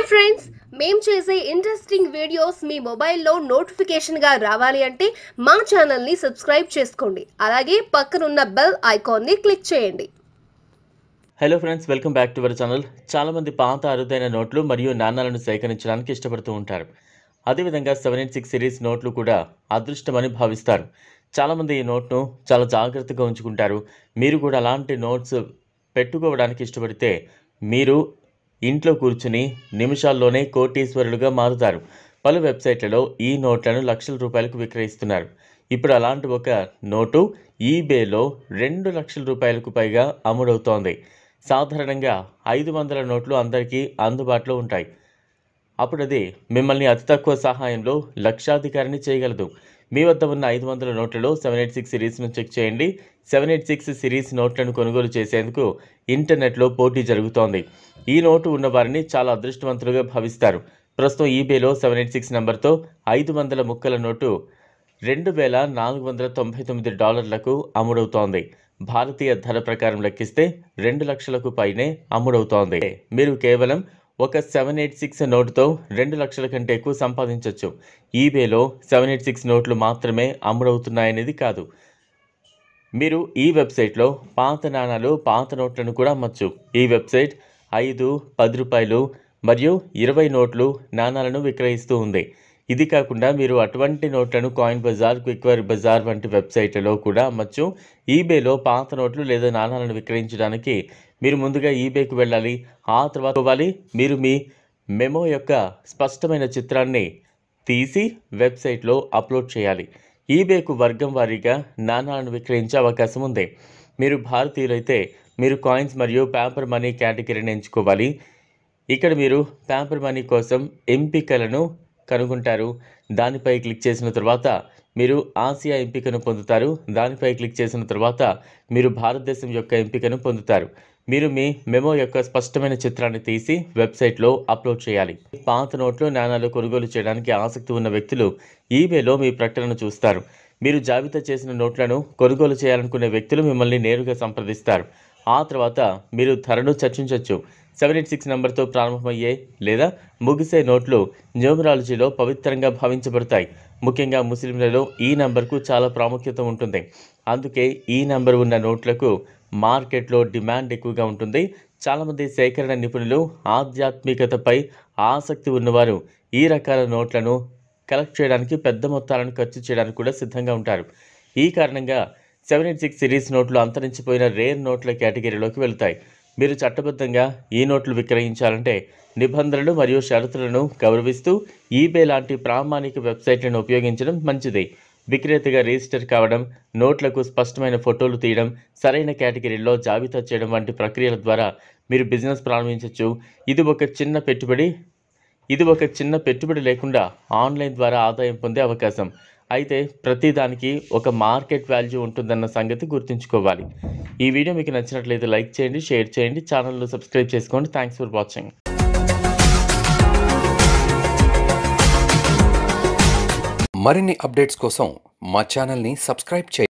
Hi friends, మేము చేసే interesting videos మీ మొబైల్లో నోటిఫికేషన్గా రావాలి అంటే మా ఛానల్ని సబ్స్క్రైబ్ చేసుకోండి. అలాగే పక్కనున్న బెల్ ఐకాన్ని క్లిక్ చేయండి. Hello friends, welcome back to our channel. చాలామంది పాత అరుదైన నోట్లు మరియు నాణాలను సేకరించడానికి ఇష్టపడుతూ ఉంటారు. అదేవిధంగా 786 సిరీస్ నోట్లు కూడా అదృష్టమని భావిస్తారు. చాలామంది ఈ నోట్ను చాలా జాగ్రత్తగా ఉంచుకుంటారు. మీరు కూడా అలాంటి నోట్స్ పెట్టుకోవడానికి ఇష్టపడితే మీరు ఇంట్లో కూర్చుని నిమిషాల్లోనే కోటీశ్వరులుగా మారుతారు. పలు వెబ్సైట్లలో ఈ నోట్లను లక్షల రూపాయలకు విక్రయిస్తున్నారు. ఇప్పుడు అలాంటి ఒక నోటు ఈబేలో 2 లక్షల రూపాయలకు పైగా అమ్ముడవుతోంది. సాధారణంగా 500 నోట్లు అందరికీ అందుబాటులో ఉంటాయి. అప్పుడు అది మిమ్మల్ని అతి తక్కువ సహాయంలో లక్షాధికారిని చేయగలదు. మీ వద్ద ఉన్న 500 నోట్లలో 786 సిరీస్ను చెక్ చేయండి. 786 సిరీస్ నోట్లను కొనుగోలు చేసేందుకు ఇంటర్నెట్లో పోటీ జరుగుతోంది. ఈ నోటు ఉన్నవారిని చాలా అదృష్టవంతులుగా భావిస్తారు. ప్రస్తుతం ఈబేలో 786 నంబర్తో 500 ముక్కల నోటు $2,499లకు అమ్ముడవుతోంది. భారతీయ ధర ప్రకారం లెక్కిస్తే 2 లక్షలకు పైనే అమ్ముడవుతోంది. మీరు కేవలం ఒక 786 నోటుతో 2 లక్షల కంటే ఎక్కువ సంపాదించవచ్చు. ఈబేలో 786 నోట్లు మాత్రమే అమ్ముడవుతున్నాయనేది కాదు. మీరు ఈ వెబ్సైట్లో పాత నాణాలు, పాత నోట్లను కూడా అమ్మచ్చు. ఈ వెబ్సైట్ 5, 10 రూపాయలు మరియు 20 నోట్లు, నాణాలను విక్రయిస్తూ ఉంది. ఇది కాకుండా మీరు అటువంటి నోట్లను కాయిన్ బజార్, క్విక్వర్ బజార్ వంటి వెబ్సైట్లలో కూడా అమ్మచ్చు. ఈబేలో పాత నోట్లు లేదా నాణాలను విక్రయించడానికి మీరు ముందుగా ఈబేకు వెళ్ళాలి. ఆ తర్వాత మీరు మీ మెమో యొక్క స్పష్టమైన చిత్రాన్ని తీసి వెబ్సైట్లో అప్లోడ్ చేయాలి. ఈబేకు వర్గం వారీగా నాణాలను విక్రయించే అవకాశం ఉంది. మీరు భారతీయులైతే మీరు కాయిన్స్ మరియు పేపర్ మనీ కేటగిరీని ఎంచుకోవాలి. ఇక్కడ మీరు పేపర్ మనీ కోసం ఎంపికలను కనుగొంటారు. దానిపై క్లిక్ చేసిన తర్వాత మీరు ఆసియా ఎంపికను పొందుతారు. దానిపై క్లిక్ చేసిన తర్వాత మీరు భారతదేశం యొక్క ఎంపికను పొందుతారు. మీరు మీ మెమో యొక్క స్పష్టమైన చిత్రాన్ని తీసి వెబ్సైట్లో అప్లోడ్ చేయాలి. పాత నోట్లు, నాణాలు కొనుగోలు చేయడానికి ఆసక్తి ఉన్న వ్యక్తులు ఈబేలో మీ ప్రకటనను చూస్తారు. మీరు జాబితా చేసిన నోట్లను కొనుగోలు చేయాలనుకునే వ్యక్తులు మిమ్మల్ని నేరుగా సంప్రదిస్తారు. ఆ తర్వాత మీరు ధరను చర్చించవచ్చు. 786 నంబర్తో ప్రారంభమయ్యే లేదా ముగిసే నోట్లు న్యూమరాలజీలో పవిత్రంగా భావించబడతాయి. ముఖ్యంగా ముస్లింలలో ఈ నంబర్కు చాలా ప్రాముఖ్యత ఉంటుంది. అందుకే ఈ నంబర్ ఉన్న నోట్లకు మార్కెట్లో డిమాండ్ ఎక్కువగా ఉంటుంది. చాలామంది సేకరణ నిపుణులు, ఆధ్యాత్మికతపై ఆసక్తి ఉన్నవారు ఈ రకాల నోట్లను కలెక్ట్ చేయడానికి పెద్ద మొత్తాలను ఖర్చు చేయడానికి కూడా సిద్ధంగా ఉంటారు. ఈ కారణంగా 786 సిరీస్ నోట్లు అంతరించిపోయిన రేర్ నోట్ల కేటగిరీలోకి వెళ్తాయి. మీరు చట్టబద్ధంగా ఈ నోట్లు విక్రయించాలంటే నిబంధనలు మరియు షరతులను గౌరవిస్తూ ఈబే లాంటి ప్రామాణిక వెబ్సైట్లను ఉపయోగించడం మంచిది. విక్రేతగా రిజిస్టర్ కావడం, నోట్లకు స్పష్టమైన ఫోటోలు తీయడం, సరైన కేటగిరీలో జాబితా చేయడం వంటి ప్రక్రియల ద్వారా మీరు బిజినెస్ ప్రారంభించవచ్చు. ఇది ఒక చిన్న పెట్టుబడి లేకుండా ఆన్లైన్ ద్వారా ఆదాయం పొందే అవకాశం. అయితే ప్రతిదానికి ఒక మార్కెట్ వాల్యూ ఉంటుందన్న సంగతి గుర్తుంచుకోవాలి. ఈ వీడియో మీకు నచ్చినట్లయితే లైక్ చేయండి, షేర్ చేయండి, ఛానల్ను సబ్స్క్రైబ్ చేసుకోండి. Thanks for watching. మరిన్ని అప్డేట్స్ కోసం మా ఛానల్ని సబ్స్క్రైబ్ చేయండి.